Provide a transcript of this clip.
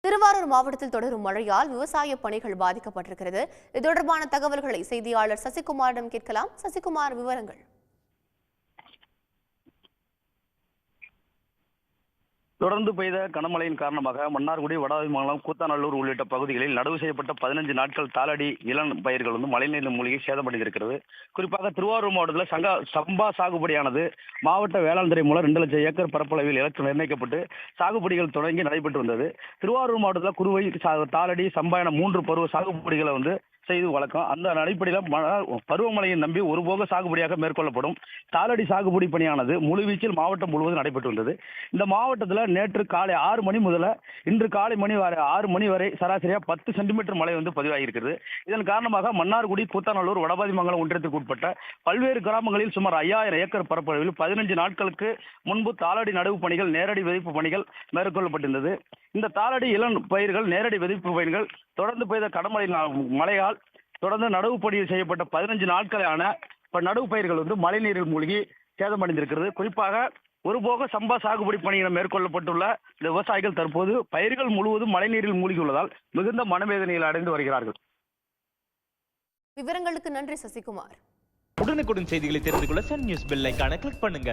திருவாரூர் மாவட்டத்தில் தொடரும் மழையால் விவசாய பணிகள் பாதிக்கப்பட்டிருக்கிறது. இது தொடர்பான தகவல்களை செய்தியாளர் சசிகுமாரிடம் கேட்கலாம். சசிகுமார், விவரங்கள். தொடர்ந்து பெய்த கனமழையின் காரணமாக மன்னார்குடி, வடாதிமங்கலம், கூத்தாநல்லூர் உள்ளிட்ட பகுதிகளில் நடவு செய்யப்பட்ட 15 நாட்கள் தாளடி இளம் பயிர்கள் மழைநீர் மூழ்கி சேதமடைந்திருக்கிறது. குறிப்பாக திருவாரூர் மாவட்டத்தில் சம்பா சாகுபடியானது மாவட்ட வேளாண் துறை மூலம் 2 லட்சம் ஏக்கர் பரப்பளவில் இலக்கு நிர்ணயிக்கப்பட்டு சாகுபடிகள் தொடங்கி நடைபெற்று வந்தது. திருவாரூர் மாவட்டத்தில் குறுவை, தாளடி, சம்பா என 3 பருவ சாகுபடிகளை செய்து வழக்கம். அந்த அடிப்படையில் பருவமழையை நம்பி ஒருபோக சாகுபடியாக மேற்கொள்ளப்படும் தாளடி சாகுபடி பணியானது முழுவீச்சில் மாவட்டம் முழுவதும் நடைபெற்று வந்தது. இந்த மாவட்டத்தில் நேற்று காலை 6 மணி முதல் இன்று காலை 6 மணி வரை சராசரியா 10 சென்டிமீட்டர் மழை பதிவாகியிருக்கிறது. இதன் காரணமாக மன்னார்குடி, கூத்தாநல்லூர், வடபாதிமங்கலம் ஒன்றியத்திற்கு உட்பட்ட பல்வேறு கிராமங்களில் சுமார் 5000 ஏக்கர் பரப்பளவில் 15 நாட்களுக்கு முன்பு தாளடி நடவு பணிகள், நேரடி விதைப்பு பணிகள் மேற்கொள்ளப்பட்டிருந்தது. இந்த தாளடி இளம் பயிர்கள், நேரடி விதைப்பு பயிர்கள் தொடர்ந்து பெய்த மழையால் தொடர்ந்து நடவு பணி செய்யப்பட்ட 15 நாட்களான நடவு பயிர்கள் மழைநீரில் மூழ்கி சேதமடைந்திருக்கிறது. குறிப்பாக ஒருபோக சம்பா சாகுபடி பணிகள் மேற்கொள்ளப்பட்டுள்ள இந்த விவசாயிகள் தற்போது பயிர்கள் முழுவதும் மழைநீரில் மூழ்கியுள்ளதால் மிகுந்த மனவேதனையில் அடைந்து வருகிறார்கள். விவரங்களுக்கு நன்றி சசிகுமார். உடனுக்குடன் செய்திகளை தெரிந்து கொள்ள சன் நியூஸ் பெல் ஐகானை கிளிக் பண்ணுங்க.